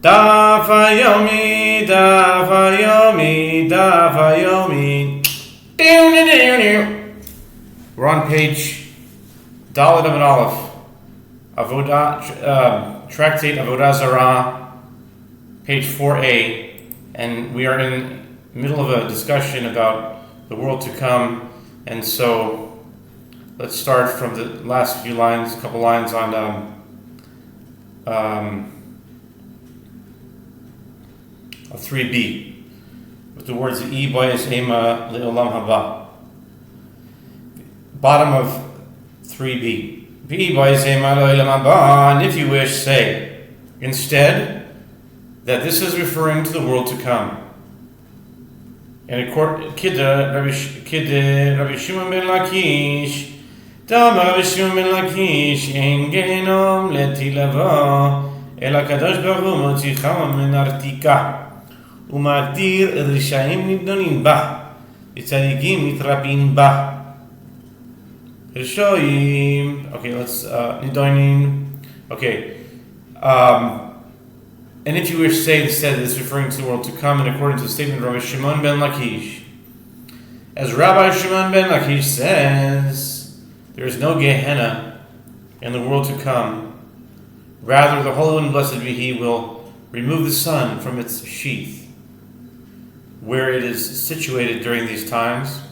Daf Yomi, Daf Yomi, Daf Yomi. We're on page Dalet of an Aleph, Avodah, Tractate Avodah Zarah, page 4a, and we are in the middle of a discussion about the world to come, and so let's start from the last few lines, a couple lines on 3b, with the words "I boyes ema leolam haba." Bottom of 3b. "I boyes ema leolam haba," and if you wish, say instead that this is referring to the world to come. And Kid Rabbi Shimon ben Lakish, Dam Rabbi Shimon ben Lakish, Ein genom letilava, El Chadash baruch hu motzicha min artika. Umatir rishaim niddonin ba, tzadikim nitrapin ba. Rishoyim. Okay, let's niddonin. Okay, and if you wish to say instead this is referring to the world to come, and according to the statement of Rabbi Shimon ben Lakish, as Rabbi Shimon ben Lakish says, there is no Gehenna in the world to come. Rather, the Holy One, blessed be He, will remove the sun from its sheath, where it is situated during these times,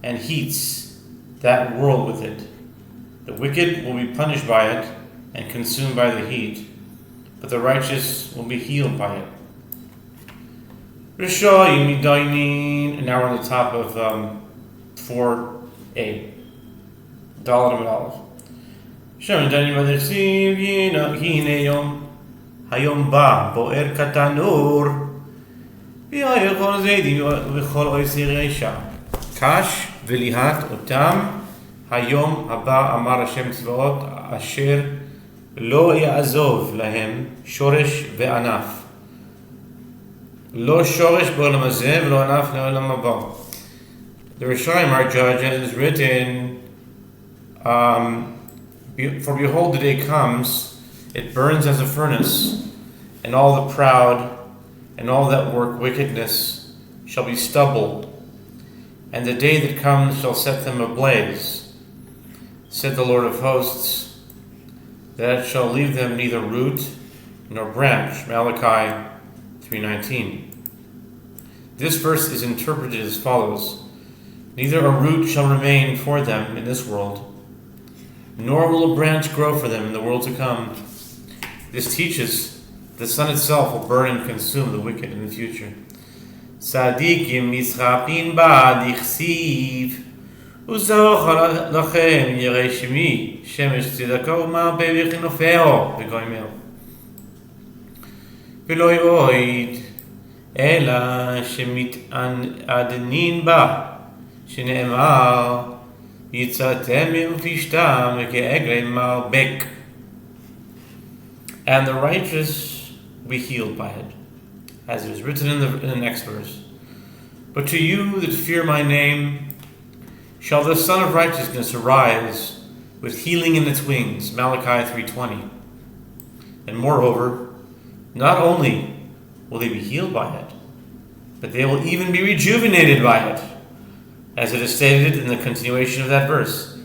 and heats that world with it. The wicked will be punished by it and consumed by the heat, but the righteous will be healed by it. And now we're on the top of 4a. Dalet and Aleph. Hayom ba bo'er katanur. Kash v'lihat otam hayom haba amar Hashem tzvaot asher lo ya'azov lahem shoresh ve'anaf lo shoresh b'olam hazeh v'lo anaf le'olam haba. The Rishonim are judged, and it is written, for behold, the day comes, it burns as a furnace, and all the proud and all that work wickedness shall be stubble, and the day that comes shall set them ablaze, said the Lord of hosts, that it shall leave them neither root nor branch. Malachi 3:19. This verse is interpreted as follows: neither a root shall remain for them in this world, nor will a branch grow for them in the world to come. This teaches the sun itself will burn and consume the wicked in the future. Tzadikim mitzchapin ba dichsiv uzoch lachem yirei shemi shemesh tzedako u'ma'arpe v'chinofeo v'goimel v'lo yo'id ela shemit'adnin ba shene'emar yitzatem v'tishtam v'ke'eglei marbek. And the righteous be healed by it, as it is written in the next verse. But to you that fear my name shall the Son of Righteousness arise with healing in its wings. Malachi 3:20. And moreover, not only will they be healed by it, but they will even be rejuvenated by it, as it is stated in the continuation of that verse.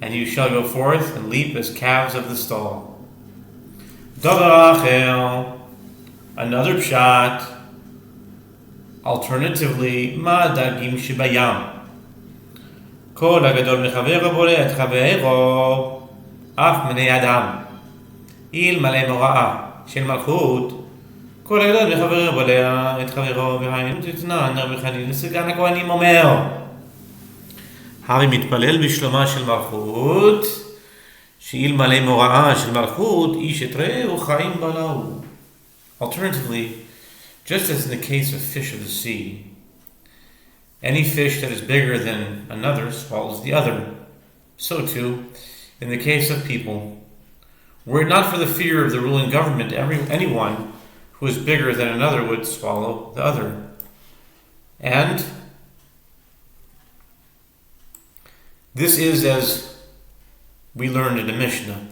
And you shall go forth and leap as calves of the stall. Another pshat, alternatively, ma dagim shibayam. Kol hagadol mechavero boreh et chavero af menei adam. Il malei mora'a shel malchut. Kol hagadol mechavero boreh et chavero v'hainu titnan v'chanin l'segan hakohanim omer. Hari mitpalel b'shloma shel malchut. She'il malei mora'a shel malchut ish etreu chaim balahu. Alternatively, just as in the case of fish of the sea, any fish that is bigger than another swallows the other, so too, in the case of people, were it not for the fear of the ruling government, anyone who is bigger than another would swallow the other. And this is, as we learned in the Mishnah,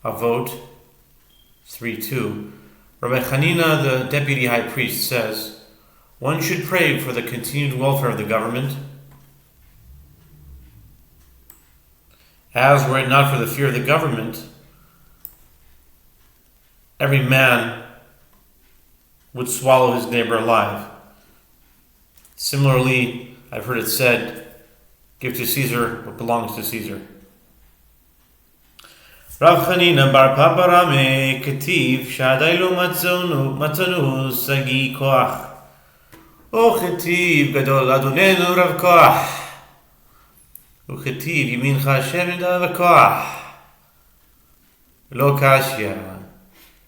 Avot 3:2, Rabbi Hanina, the deputy high priest, says, one should pray for the continued welfare of the government, as were it not for the fear of the government, every man would swallow his neighbor alive. Similarly, I've heard it said, give to Caesar what belongs to Caesar. Rav Chanina bar Papa Rame ketiv shadai lo matzonu sagi koach uchetiv gadol adonenu rav koach uchetiv yimincha Hashem yadav koach lo kashya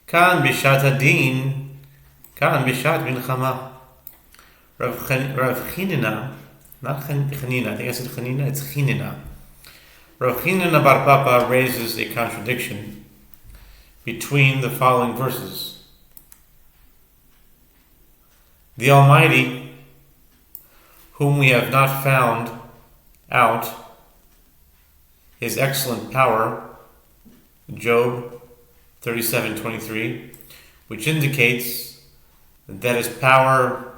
kan bishat hadin kan bishat milchama. Rav Chanina, not Chanina, I think I said Chanina, it's Chanina. Rav Chanina bar Papa raises a contradiction between the following verses. The Almighty, whom we have not found out, His excellent power, Job 37:23, which indicates that His power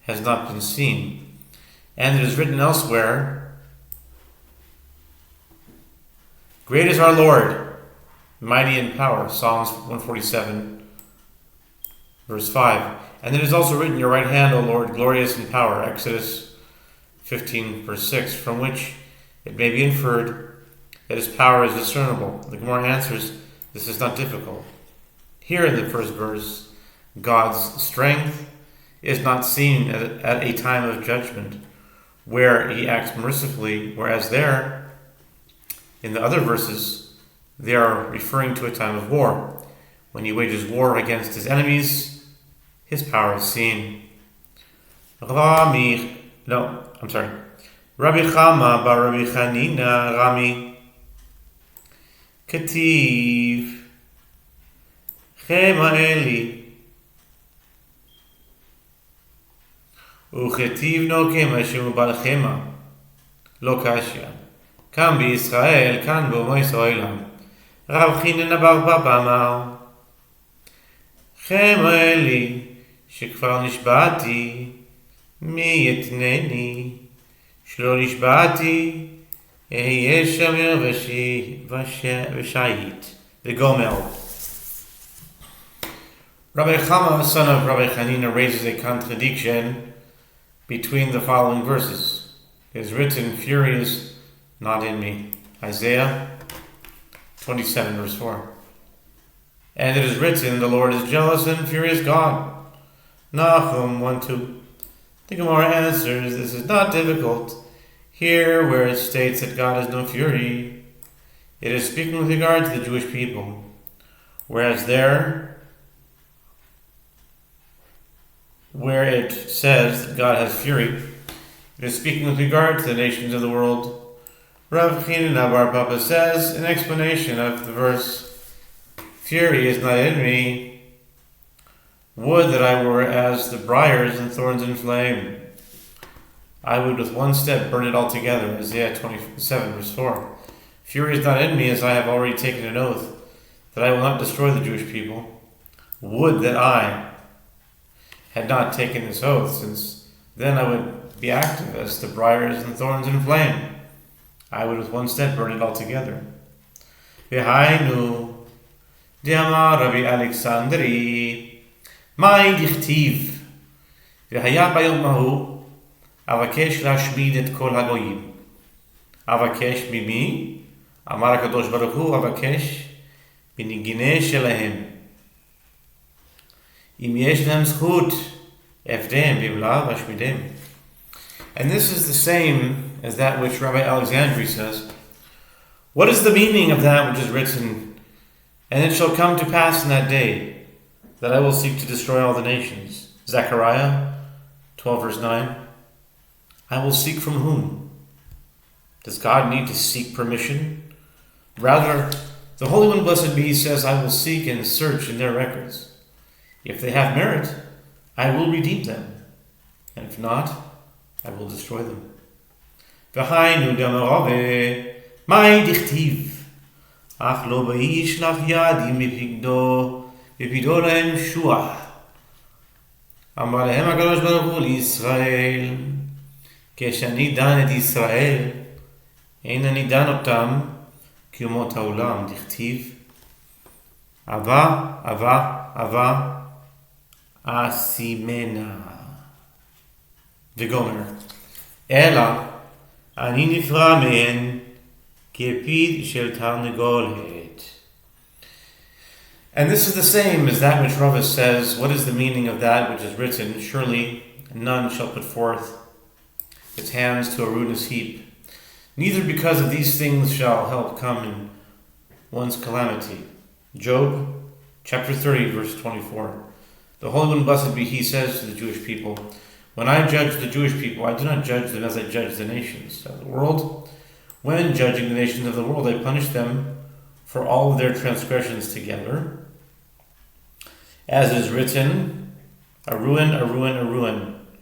has not been seen. And it is written elsewhere, great is our Lord, mighty in power, Psalms 147, verse 5. And it is also written, your right hand, O Lord, glorious in power, Exodus 15, verse 6, from which it may be inferred that His power is discernible. The Gemara answers, this is not difficult. Here in the first verse, God's strength is not seen at a time of judgment, where He acts mercifully, whereas there, in the other verses, they are referring to a time of war. When He wages war against His enemies, His power is seen. Rabbi Chama bar Rabbi Chanina Rami Ketiv Chema Eli Uchetiv no kema shemu bar chema lo kashya kan biYisrael kan b'omo Yisraelam. Rav Chanina bar Papa אמר chema Eli שכבר נשבעתי מי יתנני שלא נשבעתי אהיה שמר ושהית וגומר. Rabbi Chama, son of Rabbi Chanina, raises a contradiction between the following verses. It is written, fury is not in me. Isaiah 27, verse 4. And it is written, the Lord is jealous and furious God. Nahum 1:2. The Gemara answers, this is not difficult. Here, where it states that God has no fury, it is speaking with regard to the Jewish people. Whereas there, where it says that God has fury, it is speaking with regard to the nations of the world. Rav Chanina bar Papa says, in explanation of the verse, fury is not in me. Would that I were as the briars and thorns in flame. I would with one step burn it altogether. Isaiah 27, verse 4. Fury is not in me, as I have already taken an oath that I will not destroy the Jewish people. Would that I had not taken this oath, since then I would be active as the briars and thorns in flame. I would with one step burn it altogether. V'hainu d'amar Rabbi Alexandri מאי דכתיב והיה ביום ההוא אבקש להשמיד את כל הגויים. אבקש ממי? אמר הקדוש ברוך הוא, אבקש מנגיני שלהם. אם יש להם זכות, אפדם, ואם לאו, אשמידם. And this is the same as that which Rabbi Alexandri says. What is the meaning of that which is written? And it shall come to pass in that day that I will seek to destroy all the nations. Zechariah 12, verse 9. I will seek from whom? Does God need to seek permission? Rather, the Holy One, blessed be He, says, I will seek and search in their records. If they have merit, I will redeem them. And if not, I will destroy them. V'hainu d'amarav mai dichtiv ach lo b'yishlach yadi mipigdo ופידו להם שוע. אמר להם הקדוש ברוך הוא לישראל, כשאני דן את ישראל, אין אני דן אותם כאומות העולם, דכתיב, אהבה, אסימנה. וגומר, אלא אני נפרע מהן כפיד של תרנגולת. And this is the same as that which Rava says, what is the meaning of that which is written? Surely none shall put forth its hands to a ruinous heap. Neither because of these things shall help come in one's calamity. Job chapter 30 verse 24. The Holy One, blessed be He, says to the Jewish people, when I judge the Jewish people, I do not judge them as I judge the nations of the world. When judging the nations of the world, I punish them for all of their transgressions together. As is written, a ruin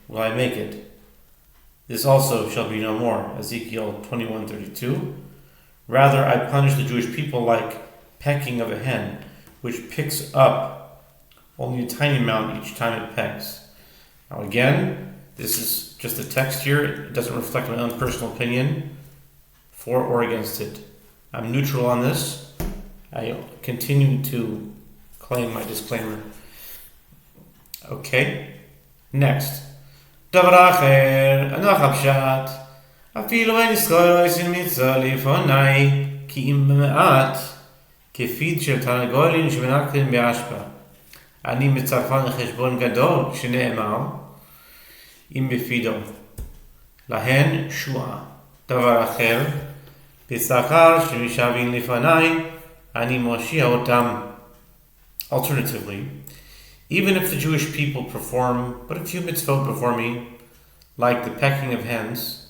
will I make it. This also shall be no more. Ezekiel 21:32. Rather, I punish the Jewish people like pecking of a hen, which picks up only a tiny amount each time it pecks. Now again, this is just a text here. It doesn't reflect my own personal opinion for or against it. I'm neutral on this. I continue to claim my disclaimer. Okay, next. דבר אחר, אנוח הפשט, אפילו אין ישראל לא ישים מצווה לפני, כי אם במעט, כפיד של תרנגולים שמנקרים באשפה. אני מצרפן לחשבון גדול שנאמר, אם בפידו. להן שועה. דבר אחר, בשכר שמשווים לפני, אני מושיע אותם. Alternatively, even if the Jewish people perform but a few mitzvot before me, like the pecking of hens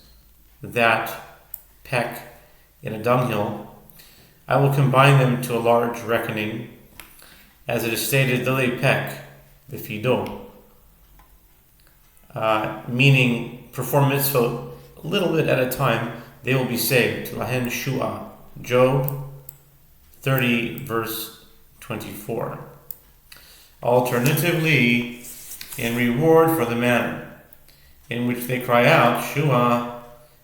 that peck in a dunghill, I will combine them to a large reckoning, as it is stated, though they peck, befido, meaning perform mitzvot a little bit at a time, they will be saved. Lahen shua, Job 30 verse 24. Alternatively, in reward for the manner in which they cry out, Shua,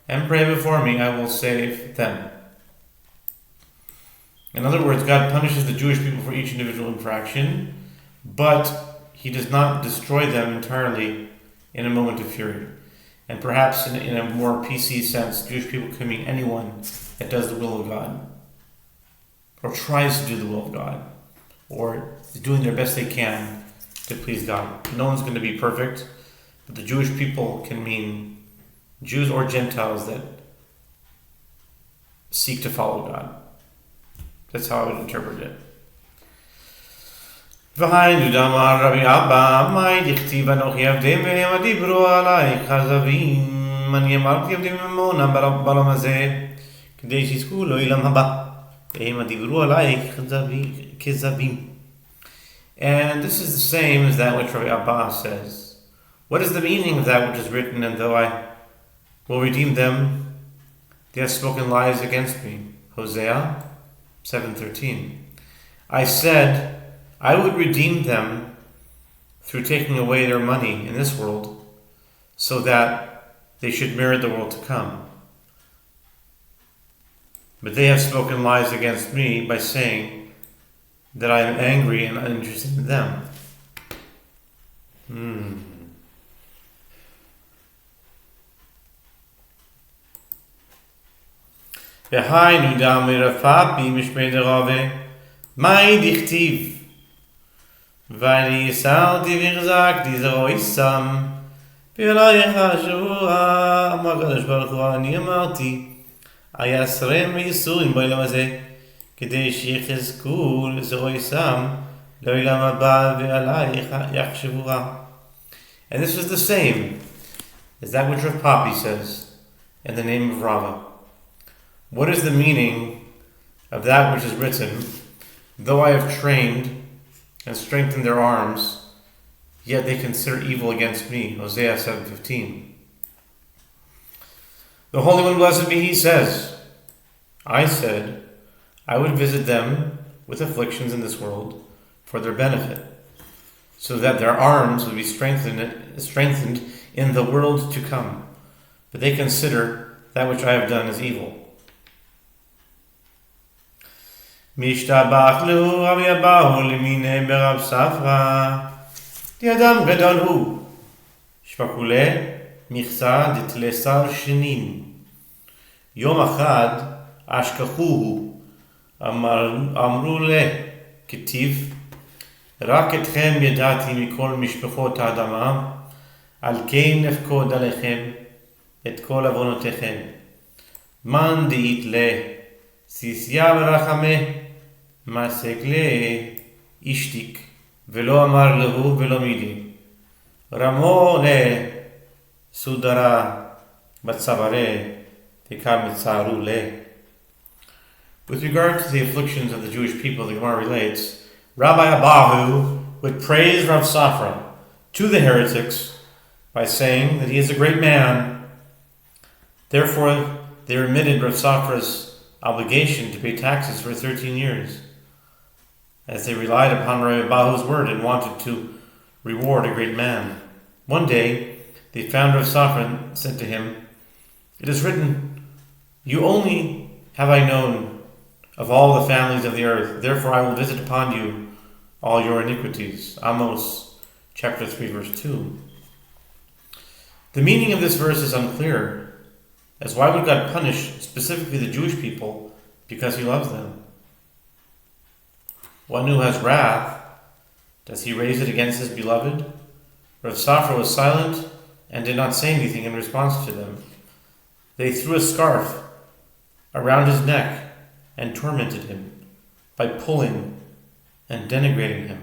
and pray before me, I will save them. In other words, God punishes the Jewish people for each individual infraction, but He does not destroy them entirely in a moment of fury. And perhaps in a more PC sense, Jewish people can mean anyone that does the will of God, or tries to do the will of God, or is doing their best they can to please God. No one's going to be perfect, but the Jewish people can mean Jews or Gentiles that seek to follow God. That's how I would interpret it. והיינו דאמר רבי אבא, מאי דכתיב אנוכי עבדיהם והם דיברו עליי כזבים. אני אמרתי עבדים ממונה בעולם הזה, כדי שיזכו לעולם הבא. והם דיברו עליי כזבים. And this is the same as that which Rabbi Abba says. What is the meaning of that which is written, and though I will redeem them, they have spoken lies against me? Hosea 7:13. I said, I would redeem them through taking away their money in this world, so that they should merit the world to come. But they have spoken lies against me by saying that I am angry and uninterested in them. והיינו דאמר רפאפי משמי דרבה, מאי דכתיב, ואני יסרתי והחזקתי זרוע יסם, ואלייך השבוע, אמר הקדוש ברוך הוא, אני אמרתי, היסרם וייסורים בעולם הזה, כדי שיחזקו לזרוע יסם, לעולם הבא ועלייך יחשבוה. And this is the same as that which Rav Papi says in the name of Rava. What is the meaning of that which is written, though I have trained and strengthened their arms, yet they consider evil against me? Hosea 7:15. The Holy One, blessed be He, says, I said, I would visit them with afflictions in this world, for their benefit, so that their arms would be strengthened in the world to come. But they consider that which I have done as evil. משתבח לו רבי אבאו למיני ברב ספרא דיאדם גדול הוא שפקולה מכסה דתלסר שנים יום אחד אשכחוהו אמרו לה כתיב רק אתכם ידעתי מכל משפחות האדמה על כן נפקוד עליכם את כל עוונותיכם מן דאית לה סיסיה ורחמה מעסק לאשתיק ולא אמר להו ולא מידי רמו לסודרה בצווארה תקם מצערו לה. With regard to the afflictions of the Jewish people, the Gemara relates, Rabbi Abahu would praise Rav Safra to the heretics by saying that he is a great man. Therefore, they remitted Rav Safra's obligation to pay taxes for 13 years, as they relied upon Rabbi Abahu's word and wanted to reward a great man. One day, they found Rav Safra and said to him, "It is written, you only have I known of all the families of the earth, therefore I will visit upon you all your iniquities." Amos chapter 3 verse 2. The meaning of this verse is unclear, as why would God punish specifically the Jewish people because he loves them? One who has wrath, does he raise it against his beloved? Rav Safra was silent and did not say anything in response to them. They threw a scarf around his neck and tormented him by pulling and denigrating him.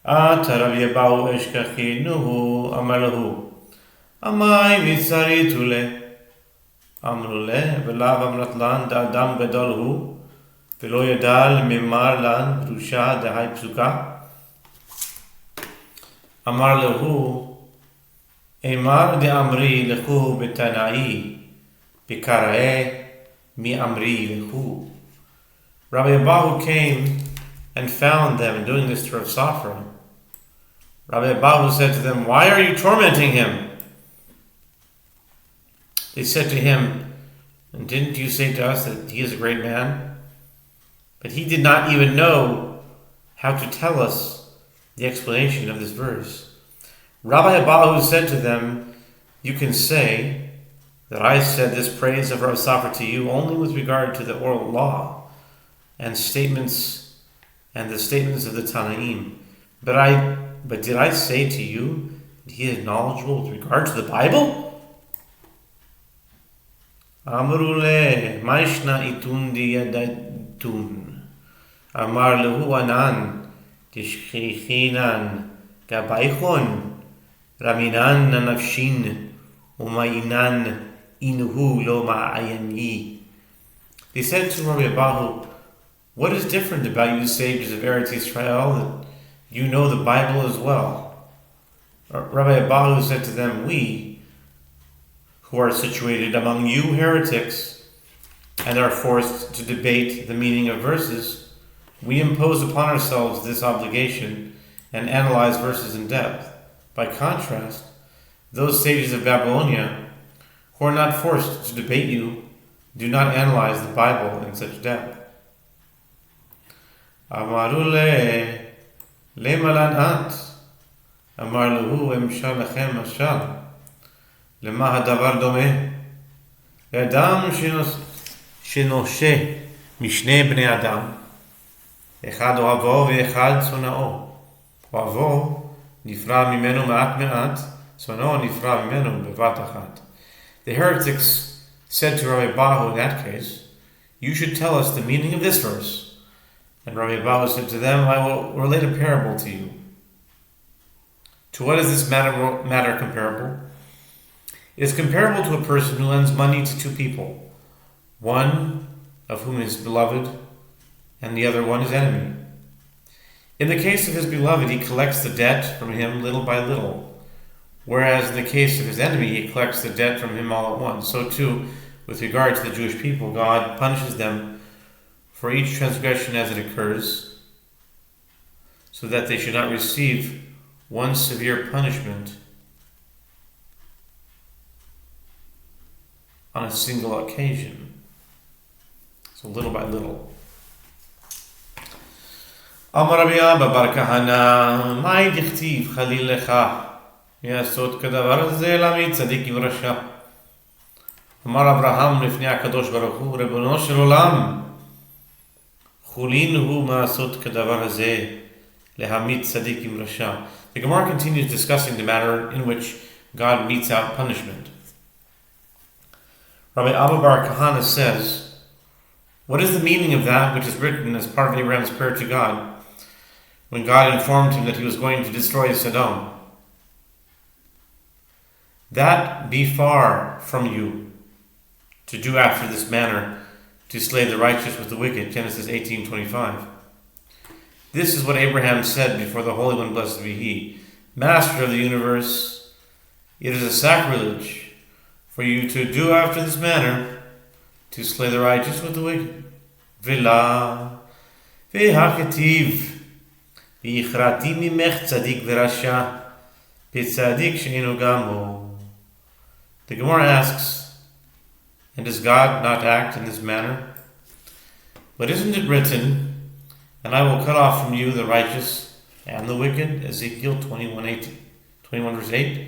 Rabbi Abahu eshkachinuhu amalahu amai mitzaritu le amru le velav amrat lan da adam gadol hu velo yadal mimar lan drusha dehai psuka amar lehu emar de amri lechu betanai bikarae mi amri lehu. Rabbi Abahu came and found them doing this to Rav Safra. Rabbi Abahu said to them, "Why are you tormenting him?" They said to him, "And didn't you say to us that he is a great man?" But he did not even know how to tell us the explanation of this verse. Rabbi Abahu said to them, "You can say that I said this praise of Rav Safra to you only with regard to the oral law and the statements of the Tanaim. But did I say to you that he is knowledgeable with regard to the Bible?" Amru le maishna itun diyadatun amar lehu anan tishchichinan gabaychon raminan nanafshin umayinan inuhu lo ma'ayani. They said to Rabbi Abahu, "What is different about you sages of Eretz Israel that you know the Bible as well?" Rabbi Abahu said to them, "We, who are situated among you heretics and are forced to debate the meaning of verses, we impose upon ourselves this obligation and analyze verses in depth. By contrast, those sages of Babylonia who are not forced to debate you do not analyze the Bible in such depth." Amaru le malan at amar lehu emshal lachem mashal lema hadavar domeh le'adam shenoshe mishne bnei adam echad ohavo ve'echad sonao ohavo nifra mimenu ma'at me'at sonao nifra mimenu bevat achat. The heretics said to Rabbi Abahu in that case, "You should tell us the meaning of this verse." And Rabbi Abahu said to them, "I will relate a parable to you." To what is this matter comparable? It is comparable to a person who lends money to two people, one of whom is beloved and the other one is enemy. In the case of his beloved, he collects the debt from him little by little, whereas in the case of his enemy, he collects the debt from him all at once. So too, with regard to the Jewish people, God punishes them for each transgression as it occurs, so that they should not receive one severe punishment on a single occasion. So little by little. Amar Rabbi Abba bar Kahana, Mai dichtiv chalil lecha, yasot kadavar ze lamid tzadik vrasha. Amar Abraham lifnei HaKadosh Baruch Hu, Ribono shel olam, chulin hu ma'asot kadavar hazeh lehamid tzadik vrasha. The Gemara continues discussing the manner in which God metes out punishment. Rabbi Abba bar Kahana says, what is the meaning of that which is written as part of Abraham's prayer to God when God informed him that he was going to destroy Sodom? That be far from you to do after this manner, to slay the righteous with the wicked. Genesis 18:25. This is what Abraham said before the Holy One, blessed be He, Master of the universe. It is a sacrilege for you to do after this manner, to slay the righteous with the wicked. V'la v'haketiv v'yichrati mimech tzadik v'rasha b'tzadik she'enu gamo. The Gemara asks, and does God not act in this manner? But isn't it written, and I will cut off from you the righteous and the wicked? Ezekiel 21 verse 8.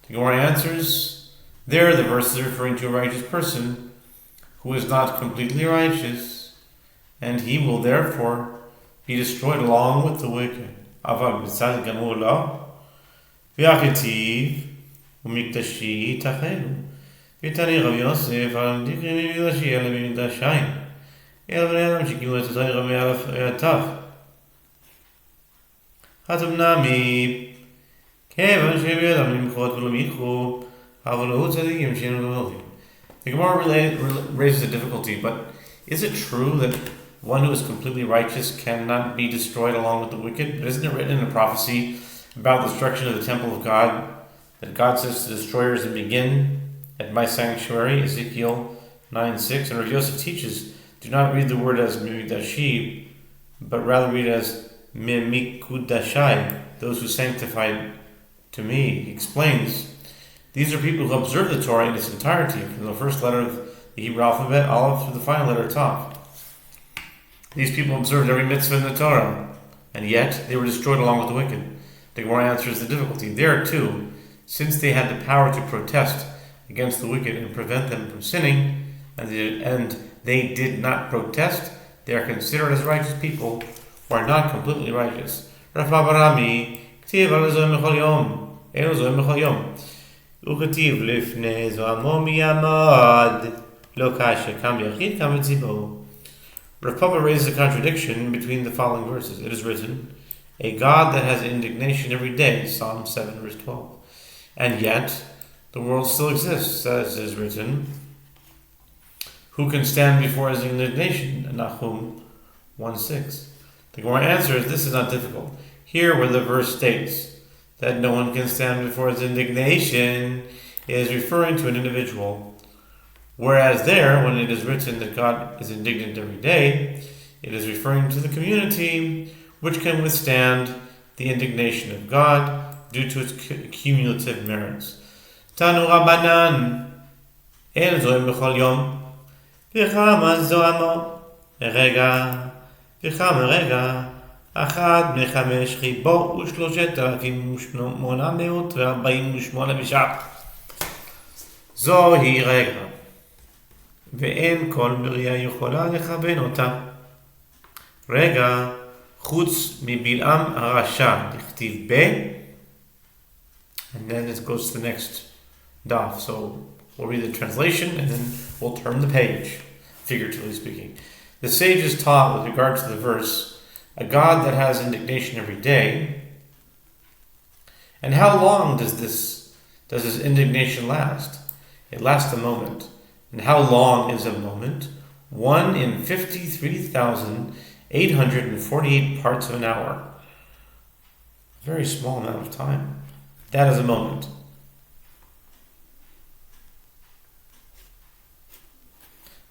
The Gemara answers, there the verse is referring to a righteous person who is not completely righteous, and he will therefore be destroyed along with the wicked. Aval b'tzadik gamur lo, v'yachitiv u'mikdashi tachenu, v'tani Rav Yosef al dikri mikdashi ele b'mikdashayim, el b'nei adam shekimu et Torah me'alaf hatam nami kevan she'b'yadam limchot v'lo michu aval hu tzadikim she'enu g'mochim. The Gemara raises a difficulty, but is it true that one who is completely righteous cannot be destroyed along with the wicked? But isn't it written in a prophecy about the destruction of the temple of God, that God says to destroyers to begin at my sanctuary, Ezekiel 9:6, and Rav Yosef teaches, do not read the word as mimidashi, but rather read as mimikudashai, those who sanctified to me. He explains, these are people who observe the Torah in its entirety, from the first letter of the Hebrew alphabet, Aleph, to the final letter, Tav. These people observed every mitzvah in the Torah, and yet they were destroyed along with the wicked. The Gemara answers the difficulty. There too, since they had the power to protest against the wicked and prevent them from sinning, and they did not protest, they are considered as righteous people who are not completely righteous. וכתיב לפני זוהמו מימד לא קשה קם יחיד קם בציבור. Rav Papa raises a contradiction between the following verses. It is written, a God that has indignation every day, Psalm 7 verse 12. And yet, the world still exists, as is written, who can stand before his indignation, Nahum 1:6. The Gemara answers, this is not difficult. Here where the verse states that no one can stand before his indignation, is referring to an individual. Whereas there, when it is written that God is indignant every day, it is referring to the community which can withstand the indignation of God due to its cumulative merits. Tanu Rabbanan, El Zoim B'chol Yom, V'chama Zoamo, Rega, V'chama Rega, אחד מחמש חיבו ו3,848 בשעה. זוהי רגע, ואין כל בריאה יכולה לכוון אותה. רגע, חוץ מבלעם הרשע, לכתיב ב, and then it goes to the next daf. So we'll read the translation and then we'll turn the page, figuratively speaking. The sages taught with regard to the verse, a God that has indignation every day. And how long does his indignation last? It lasts a moment. And how long is a moment? 1 in 53,848 parts of an hour. A very small amount of time. That is a moment.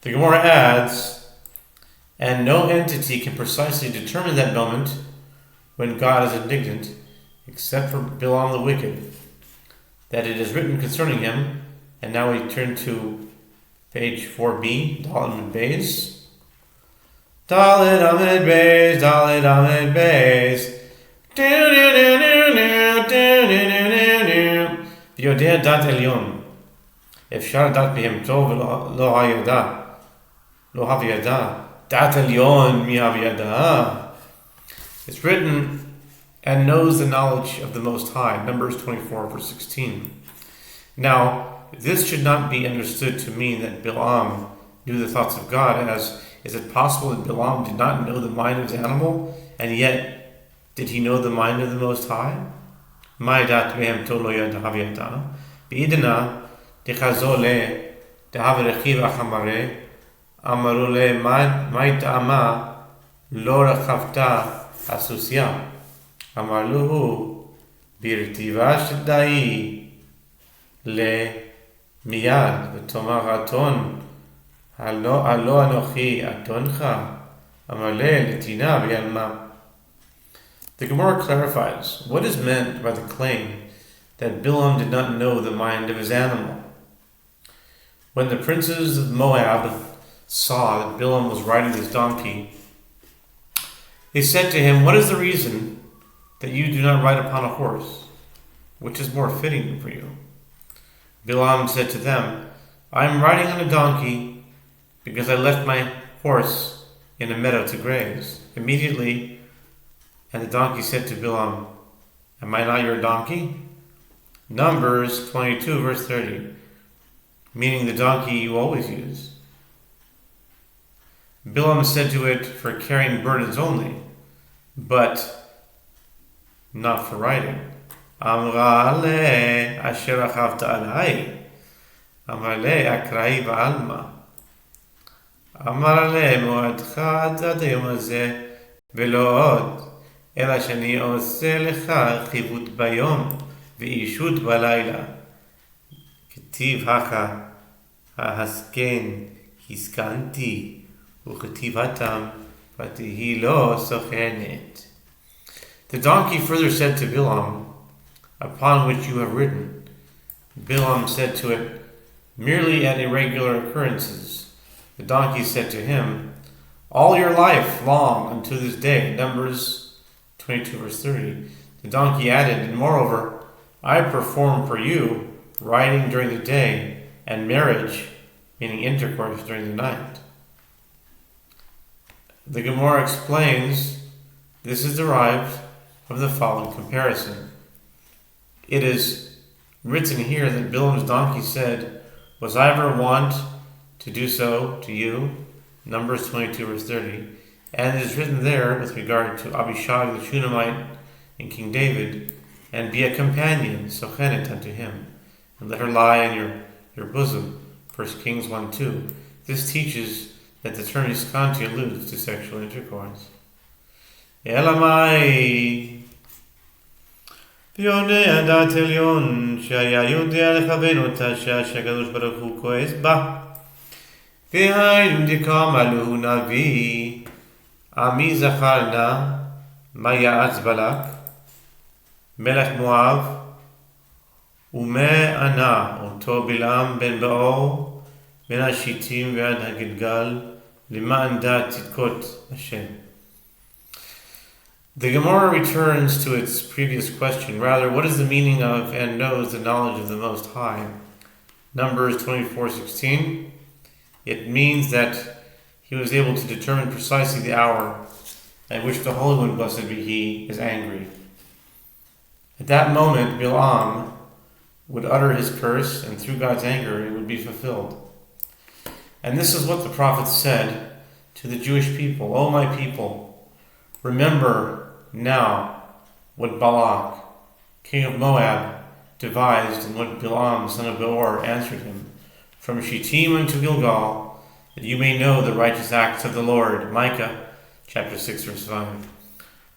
The Gemara adds, and no entity can precisely determine that moment when God is indignant, except for Bilam the wicked, that it is written concerning him. And now we turn to page 4b, Dalet Amud Beis. Dalet Amud Beis, Dalet Amud Beis. ויודע דת עליון, אפשר דת בהמתו ולא הידע, לא הווידע, דת עליון מי הווידע. It's written, and knows the knowledge of the Most High, Numbers 24, verse 16. Now, this should not be understood to mean that Bilam knew the thoughts of God, as is it possible that Bilam did not know the mind of his animal, and yet did he know the mind of the Most High? Ma'adat behemto lo yada haviata, b'idna dechazo le dehaverechiv achamare, amaru le ma'itama lo rechavta asusya, amarluhu birtiva shedai le miyad v'tomar aton halo anochi atoncha, amar le letina b'yalma. The Gemara clarifies what is meant by the claim that Bilam did not know the mind of his animal. When the princes of Moab saw that Bilam was riding his donkey, they said to him, "What is the reason that you do not ride upon a horse? Which is more fitting for you?" Bilam said to them, "I am riding on a donkey because I left my horse in a meadow to graze." Immediately, and the donkey said to Bilam, "Am I not your donkey?" Numbers 22, verse 30, meaning the donkey you always use. Bilam said to it for carrying burdens only, but not for riding. Amra le asher achavta alai, amar le akrai v'alma, amar le moadcha ad hayom hazeh velo od. אלא שאני עושה לך חיבות ביום ואישות בלילה. כתיב הכה ההסכן הסכנתי וכתיבתם ותהי לא סוכנת. The donkey further said to Bilam, "Upon which you have ridden." Bilam said to it, "Merely at irregular occurrences." The donkey said to him, "All your life long unto this day." Numbers 22 verse 30. The donkey added, "And moreover, I perform for you riding during the day and marriage," meaning intercourse, during the night. The Gemara explains this is derived from the following comparison. It is written here that Bilam's donkey said, "Was I ever wont to do so to you?" Numbers 22 verse 30. And it is written there with regard to Abishag the Shunammite and King David, "And be a companion, sochenet, unto him, and let her lie in your bosom." 1 Kings 1:2. This teaches that the term iskanti alludes to sexual intercourse. Elamai ויודע דעת עליון שהיה יודע לכוון אותה שהקדוש ברוך הוא כועס בה. והיינו דקאמרו נביא עמי זכר נא מה יעץ בלק מלך מואב ומה ענה אותו בלעם בן באור בין השיטים ועד הגלגל למען דעת צדקות השם. The Gemara returns to its previous question. Rather, what is the meaning of "and knows the knowledge of the Most High"? Numbers 24:16. It means that he was able to determine precisely the hour at which the Holy One, blessed be He, is angry. At that moment, Bilam would utter his curse, and through God's anger, it would be fulfilled. And this is what the prophet said to the Jewish people: "O my people, remember now what Balak, king of Moab, devised, and what Bilam, son of Beor, answered him, from Shittim unto Gilgal, that you may know the righteous acts of the Lord." Micah chapter 6 verse 5.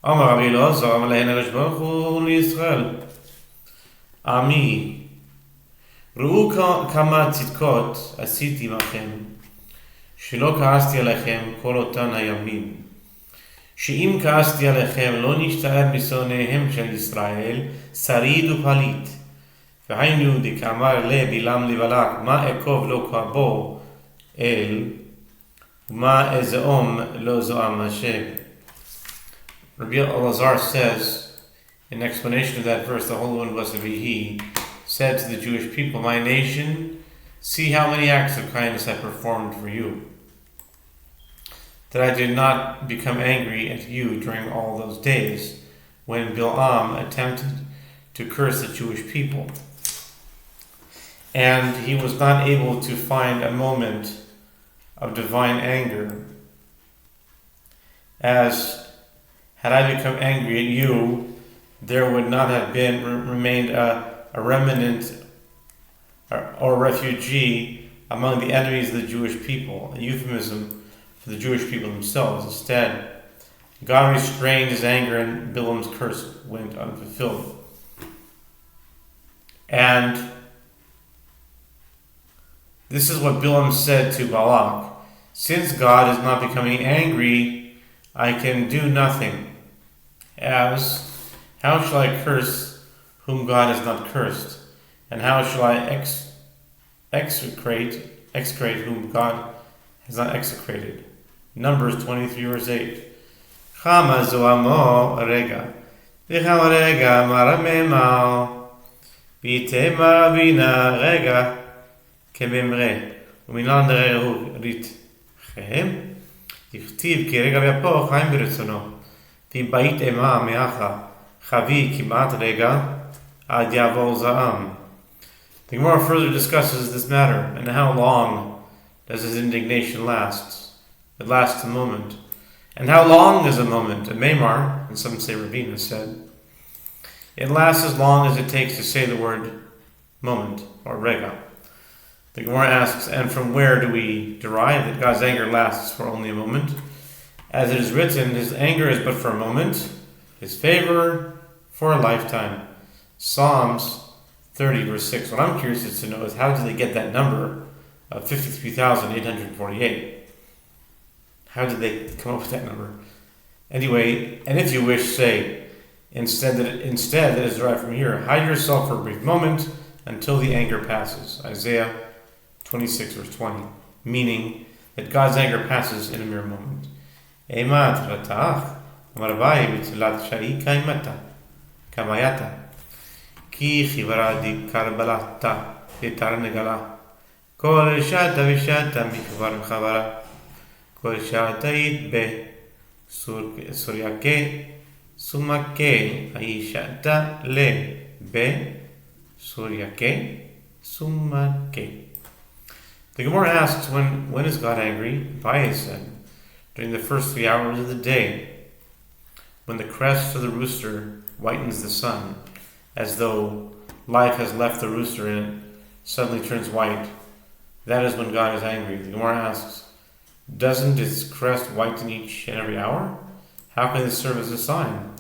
Amar Rabbi Elazar, Amar Lehen HaKadosh Baruch Hu Yisrael, Ami, Ru'u kama tzidkot asiti machem, shelo ka'asti alechem kol otan hayamim, שאם כעסתי עליכם לא נשתער משונאיהם של ישראל, שריד ופליט. והיינו דקאמר לבלעם לבלק, מה אקוב לא כבו אל, ומה אזעום לא זועם השם. Rabbi Elazar says, in explanation of that verse, the Holy One, blessed be He, said to the Jewish people, my nation, see how many acts of kindness I performed for you, that I did not become angry at you during all those days when Bil'am attempted to curse the Jewish people. And he was not able to find a moment of divine anger, as had I become angry at you, there would not have been remained a remnant or refugee among the enemies of the Jewish people, a euphemism for the Jewish people themselves. Instead, God restrained his anger and Bilam's curse went unfulfilled. And this is what Bilam said to Balak: since God is not becoming angry, I can do nothing. As, how shall I curse whom God has not cursed? And how shall I execrate whom God has not execrated? Numbers 23 verse 8. Chama zoamo rega, v'chama rega maramema, v'ite maravina rega kememre, u'minan derehu rit chem, יכתיב כי רגע ויפוך חיים ברצונו, ואם בית אימה מאחה, חבי כמעט רגע, עד יעבור זעם. The Gemara further discusses this matter, and how long does his indignation last? It lasts a moment. And how long is a moment? A Maimar, and some say Ravina, said, it lasts as long as it takes to say the word moment, or rega. The Gemara asks, and from where do we derive that God's anger lasts for only a moment? As it is written, his anger is but for a moment, his favor for a lifetime. Psalms 30 verse 6. What I'm curious to know is, how did they get that number of 53,848? How did they come up with that number? Anyway, and if you wish, say, instead that is derived from here, hide yourself for a brief moment until the anger passes. Isaiah 26 verse 20, meaning that God's anger passes in a mere moment. Eimat ratach, marvai mitzilat shai kaimata, kamayata, ki chivara di karbalata, etar negala, kol shata vishata mikvar mchavara, kol shata itbe, suryake, sumake, aishata le, be, suryake, sumake. The Gemara asks, when is God angry? Abaye said, during the first 3 hours of the day, when the crest of the rooster whitens the sun, as though life has left the rooster and it suddenly turns white. That is when God is angry. The Gemara asks, doesn't its crest whiten each and every hour? How can this serve as a sign?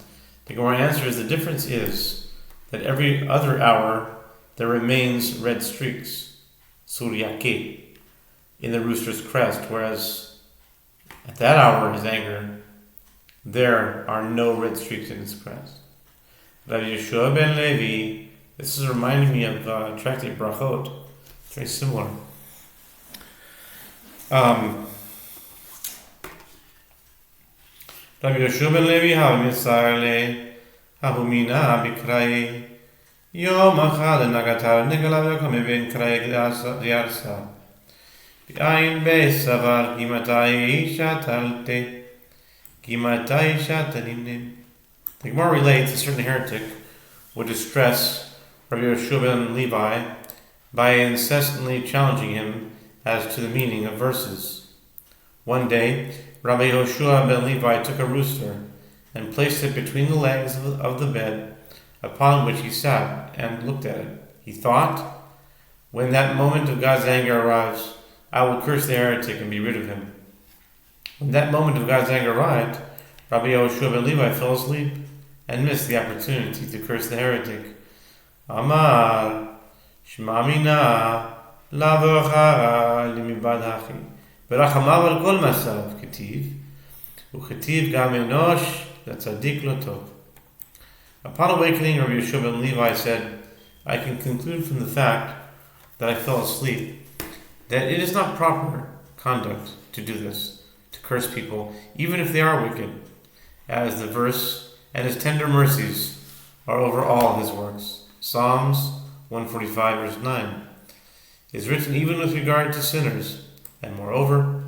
The Gemara answers, the difference is that every other hour there remains red streaks, suryake, in the rooster's crest, whereas at that hour, his anger, there are no red streaks in his crest. Rabbi Yehoshua ben Levi, this is reminding me of Tractate Brachot, very similar. Rabbi Yehoshua ben Levi, ha-mitzar le, ha-humina b'krai, yom achad nagatar negalav yakom ben krai yarsa. Ayin be'savar gimatai shatalte gimatai shatanimnim. The Gemara relates a certain heretic would distress Rabbi Yehoshua ben Levi by incessantly challenging him as to the meaning of verses. One day, Rabbi Yehoshua ben Levi took a rooster and placed it between the legs of the bed upon which he sat and looked at it. He thought, when that moment of God's anger arrives, I will curse the heretic and be rid of him. When that moment of God's anger arrived, Rabbi Yehoshua ben Levi fell asleep and missed the opportunity to curse the heretic. Amar, Shema mina, la v'ochara limibad hachi, v'rachamav al kol masav, ketiv, Uchetiv gam enosh tzaddik lo tov. Upon awakening, Rabbi Yehoshua ben Levi said, I can conclude from the fact that I fell asleep that it is not proper conduct to do this, to curse people, even if they are wicked, as the verse, and his tender mercies are over all his works. Psalms 145 verse 9. It is written even with regard to sinners, and moreover,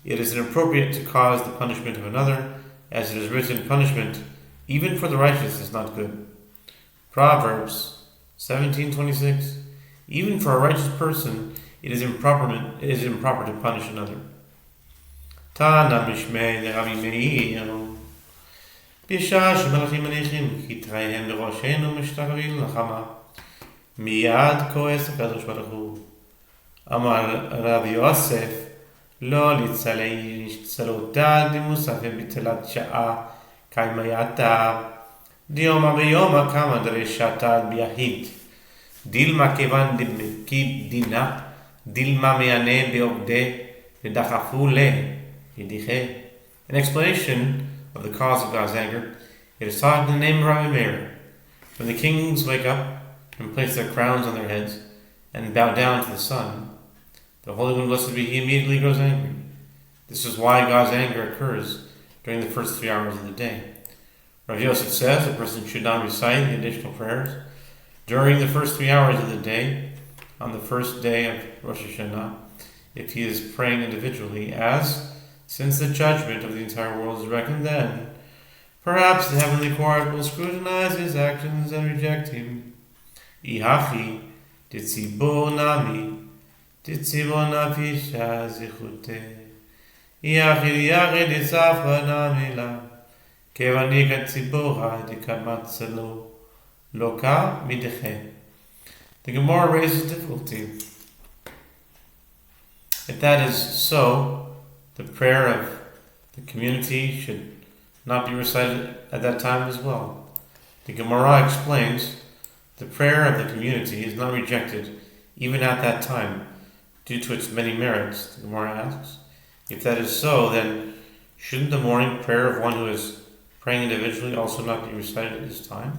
it is inappropriate to cause the punishment of another, as it is written, punishment, even for the righteous, is not good. Proverbs 17:26. Even for a righteous person, it is improper to punish another. Tana mishmei de Rabbi Meir. בשעה שמלאכים מניחים כתריהם לראשנו משתחווים לחמה, מיד כועס הקדוש ברוך הוא. אמר רבי יוסף, לא לצלותה דמוספים בתלת שעה קיימייתה, דיומא ביומא כמה דרשתה ביחיד, דילמה כיוון דינה, דילמה מיינה בעובדה ודחפו לידיחה. An explanation of the cause of God's anger, it is taught in the name of Rabbi Meir. When the kings wake up and place their crowns on their heads and bow down to the sun, the Holy One, blessed be He, immediately grows angry. This is why God's anger occurs during the first 3 hours of the day. Rav Yosef says a person should not recite the additional prayers during the first 3 hours of the day on the first day of Rosh Hashanah if he is praying individually, as since the judgment of the entire world is reckoned then, perhaps the heavenly court will scrutinize his actions and reject him. Ihachi ditzibor nami ditzibor nafisha zichute. Ihachi liyachi ditzafra nami la kevanika tzibora dikamatzelo loka mideche. The Gemara raises difficulty. If that is so, the prayer of the community should not be recited at that time as well. The Gemara explains the prayer of the community is not rejected even at that time due to its many merits. The Gemara asks, if that is so, then shouldn't the morning prayer of one who is praying individually also not be recited at this time?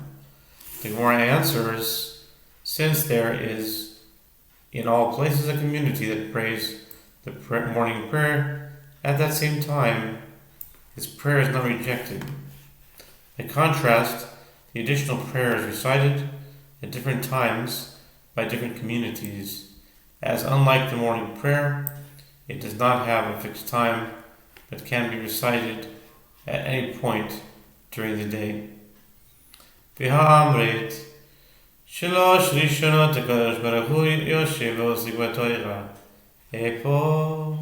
The Gemara answers, since there is in all places a community that prays the morning prayer, at that same time, his prayer is not rejected. By contrast, the additional prayer is recited at different times by different communities, as unlike the morning prayer, it does not have a fixed time, but can be recited at any point during the day. V'ha'amrit, shalosh rishonot HaKadosh Baruch Hu yoshev v'osik b'Torah. Epoch.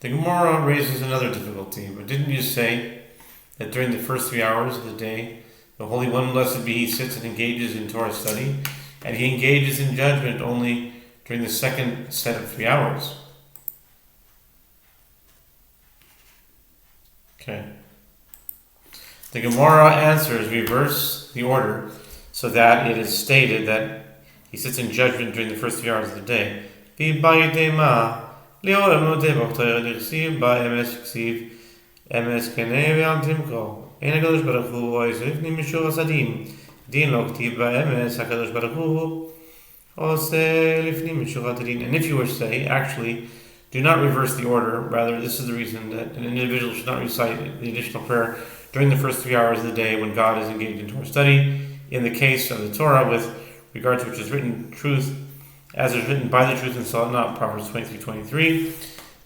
The Gemara raises another difficulty, but didn't you say that during the first 3 hours of the day, the Holy One, blessed be He, sits and engages in Torah study, and He engages in judgment only during the second set of 3 hours? Okay. The Gemara answers, reverse the order, so that it is stated that He sits in judgment during the first 3 hours of the day. ליאור אמנותי בקטויר דרסיב בה אמס כסיב אמס כנה ואל תמכור אין הקדוש ברוך הוא עושה לפנים משורת הדין דין לא כתיב בה אמס הקדוש ברוך הוא עושה לפנים משורת הדין. And if you were to say, actually, do not reverse the order, rather this is the reason that an individual should not recite the additional prayer during the first 3 hours of the day when God is engaged in Torah study, in the case of the Torah with regard to which is written truth, as is written by the truth and saw it not, Proverbs 23:23.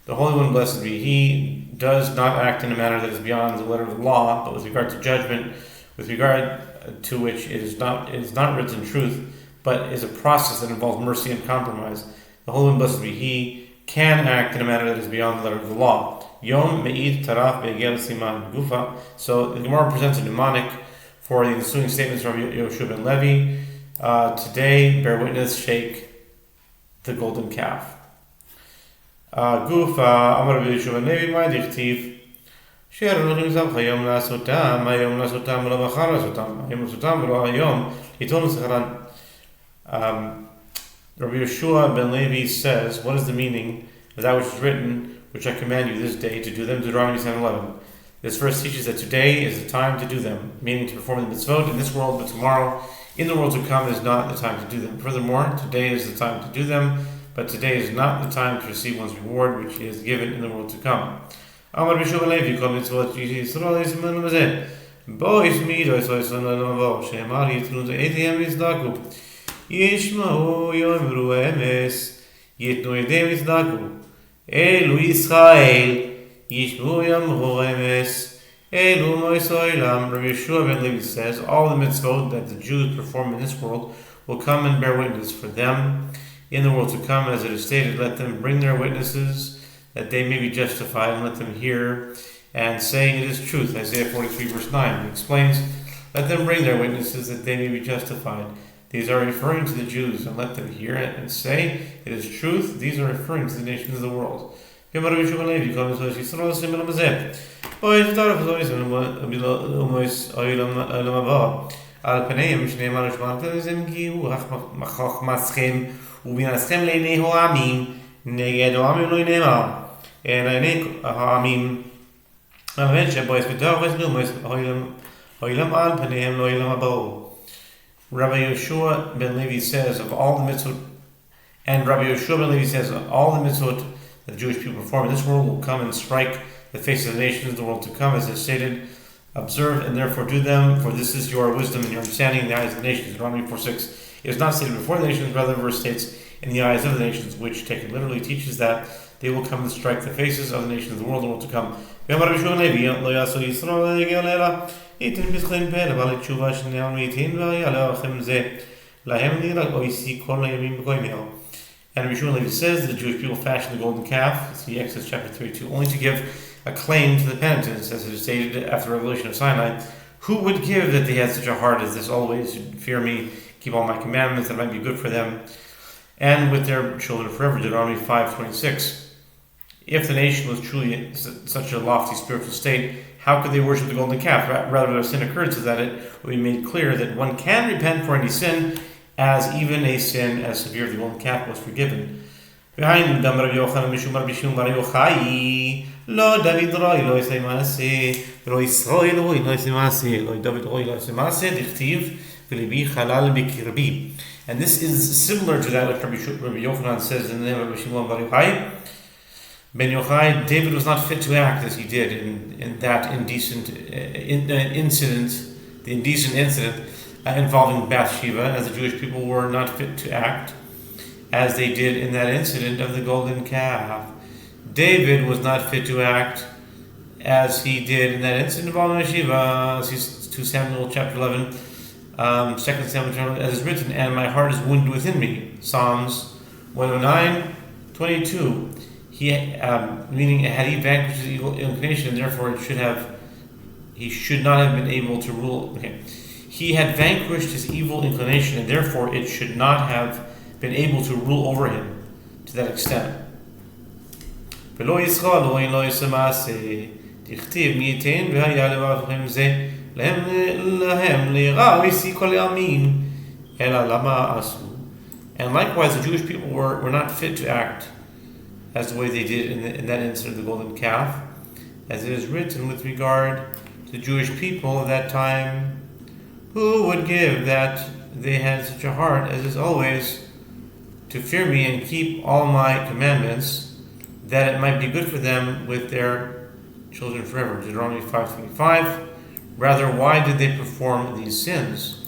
The Holy One, blessed be He, does not act in a manner that is beyond the letter of the law, but with regard to judgment, with regard to which it is not written truth, but is a process that involves mercy and compromise. The Holy One, blessed be He, can act in a manner that is beyond the letter of the law. Yom me'id taraf be'egel siman gufa. So the Gemara presents a mnemonic for the ensuing statements from Yehoshua ben Levi. Today, bear witness, shake the golden calf. Gufa, Amar Yehoshua ben Levi, my dichtiv. She'er Elohim zavcha yom la'asotam, hayom la'asotam v'lo machar la'asotam, hayom la'asotam v'lo hayom, yiton l'secharan. Rabbi Yehoshua ben Levi says, what is the meaning of that which is written, which I command you this day to do them? Deuteronomy 7:11. This verse teaches that today is the time to do them, meaning to perform the mitzvot in this world, but tomorrow, in the world to come, is not the time to do them. Furthermore, today is the time to do them, but today is not the time to receive one's reward, which is given in the world to come. Amar B'Shuv Levi, kol mitzvot Yisrael yismenu b'zeh. Bo ismido yisrael l'mavo, she'emar yitnu ze'etiem yizdaku. Yishma'u yomru emes, yitnu edem yizdaku. Elu Yisrael, Yishma'u yomru emes. Elu mo'isoilam. Rabbi Yehoshua ben Levi says, all the mitzvot that the Jews perform in this world will come and bear witness for them in the world to come, as it is stated, let them bring their witnesses, that they may be justified, and let them hear and say it is truth. Isaiah 43 verse 9 explains, let them bring their witnesses that they may be justified. These are referring to the Jews, and let them hear it and say it is truth. These are referring to the nations of the world. ובינתכם לעיני העמים, נגד העמים לא נאמר, אלא עיני העמים, אבל שבויס בדור וסגומוס, העולם על פניהם לא העולם הבא. Rabbi Yehoshua ben Levi says of all the mitzvot, and Rabbi Yehoshua ben Levi says of all the mitzvot that the Jewish people perform in this world will come and strike the face of the nations of the world to come, as is stated, observe and therefore do them, for this is your wisdom and your understanding in the eyes of the nations. Deuteronomy 4:6. It is not stated before the nations, rather the verse states in the eyes of the nations, which taken literally teaches that they will come and strike the faces of the nations of the world to come. And Rabbi Yehoshua says the Jewish people fashioned the golden calf, see Exodus chapter 32, only to give a claim to the penitence, as it is stated after the revelation of Sinai. Who would give that they had such a heart as this, always fear me, keep all my commandments, that might be good for them, and with their children forever? Deuteronomy 5:26. If the nation was truly in such a lofty spiritual state, how could they worship the golden calf? Rather, their sin occurred so that it would be made clear that one can repent for any sin, as even a sin as severe as the golden calf was forgiven. Behind them, Rabbi Yochanan Mishum Rabbi Shimon Bar Yochai, Lo David Roi Lo Yisei Maaseh, Lo Yisrael Roi Lo Yisei Maaseh, Lo David Roi Lo Yisei Maaseh, Dichtiv V'Libi Chalal B'Kirbi. And this is similar to that which Rabbi Yochanan says in the name of Rabbi Shimon Bar Yochai. Ben Yochai, David was not fit to act as he did in that indecent incident, the indecent incident involving Bathsheba, as the Jewish people were not fit to act as they did in that incident of the golden calf. David was not fit to act as he did in that incident involving Bathsheba. 2 Samuel chapter 11, 2 Samuel chapter 11, as is written, and my heart is wounded within me. Psalms 109:22. Meaning, had he vanquished his evil inclination, and therefore he should not have been able to rule. Okay. He had vanquished his evil inclination, and therefore it should not have been able to rule over him to that extent. And likewise, the Jewish people were not fit to act as the way they did in that incident of the golden calf, as it is written with regard to the Jewish people of that time. Who would give that they had such a heart as is always to fear me and keep all my commandments, that it might be good for them with their children forever? Deuteronomy 5:25. Rather, why did they perform these sins?